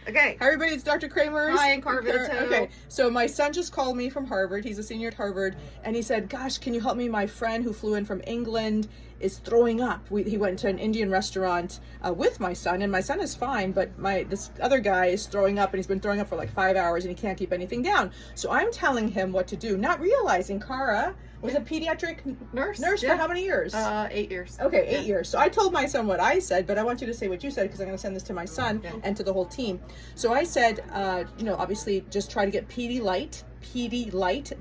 Okay. Hi everybody, it's Dr. Cremers. Hi, and Kara. Okay, so my son just called me from Harvard. He's a senior at Harvard, and he said, gosh, can you help me? My friend who flew in from England is throwing up. He went to an Indian restaurant with my son, and my son is fine, but this other guy is throwing up, and he's been throwing up for like 5 hours, and he can't keep anything down. So I'm telling him what to do, not realizing Kara was a pediatric nurse for how many years? 8 years. Okay, 8 years. So I told my son what I said, but I want you to say what you said because I'm going to send this to my son and to the whole team. So I said, obviously just try to get Pedialyte, Pedilyte,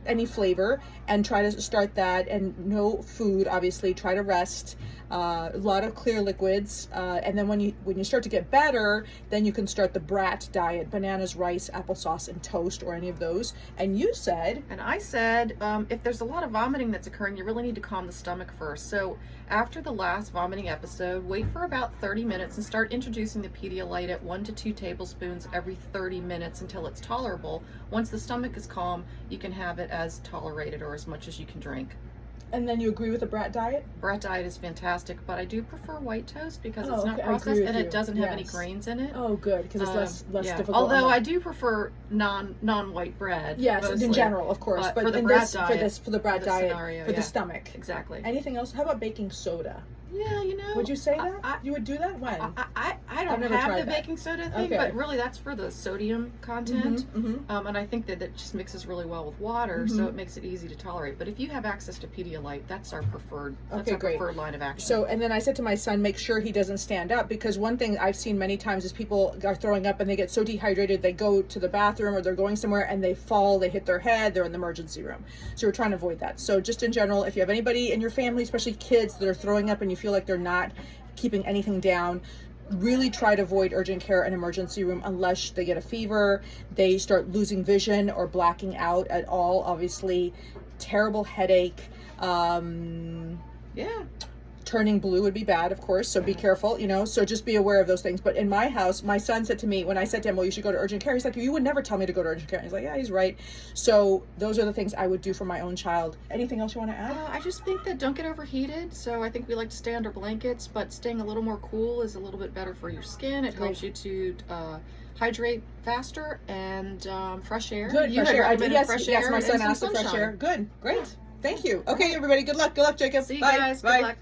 any flavor, and try to start that, and no food, obviously, try to rest, a lot of clear liquids, and then when you start to get better, then you can start the brat diet, bananas, rice, applesauce, and toast, or any of those. And you said... And I said, if there's a lot of vomiting that's occurring, you really need to calm the stomach first. So after the last vomiting episode, wait for about 30 minutes and start introducing the Pedialyte at 1 to 2 tablespoons every 30 minutes until it's tolerable. Once the stomach is calm, you can have it as tolerated or as much as you can drink. And then you agree with the brat diet? Brat diet is fantastic, but I do prefer white toast because it's not processed and it doesn't have any grains in it. Oh, good, because it's less difficult. Although I do prefer non-white bread. Yes, mostly. In general, of course, but for the brat diet, for the brat diet, scenario, for the stomach. Exactly. Anything else? How about baking soda? Yeah, Would you say that? You would do that? When? I don't have the baking soda thing, but really that's for the sodium content. And I think that just mixes really well with water, so it makes it easy to tolerate. But if you have access to Pedialyte, that's our preferred preferred line of action. So, and then I said to my son, make sure he doesn't stand up, because one thing I've seen many times is people are throwing up and they get so dehydrated, they go to the bathroom or they're going somewhere and they fall, they hit their head, they're in the emergency room. So we're trying to avoid that. So just in general, if you have anybody in your family, especially kids, that are throwing up and you feel like they're not keeping anything down, really try to avoid urgent care and emergency room unless they get a fever, they start losing vision or blacking out at all, obviously, terrible headache, turning blue would be bad, of course, so be careful, so just be aware of those things. But in my house, my son said to me, when I said to him, well, you should go to urgent care, he's like, you would never tell me to go to urgent care. And he's like, yeah, he's right. So those are the things I would do for my own child. Anything else you want to add? I just think that don't get overheated. So I think we like to stay under blankets, but staying a little more cool is a little bit better for your skin. It helps you to hydrate faster, and fresh air. Good, fresh air. Yes, my son asked for fresh air. Good, great. Thank you. Okay, everybody, good luck, Jacob. See you Bye. guys. Bye. Good luck.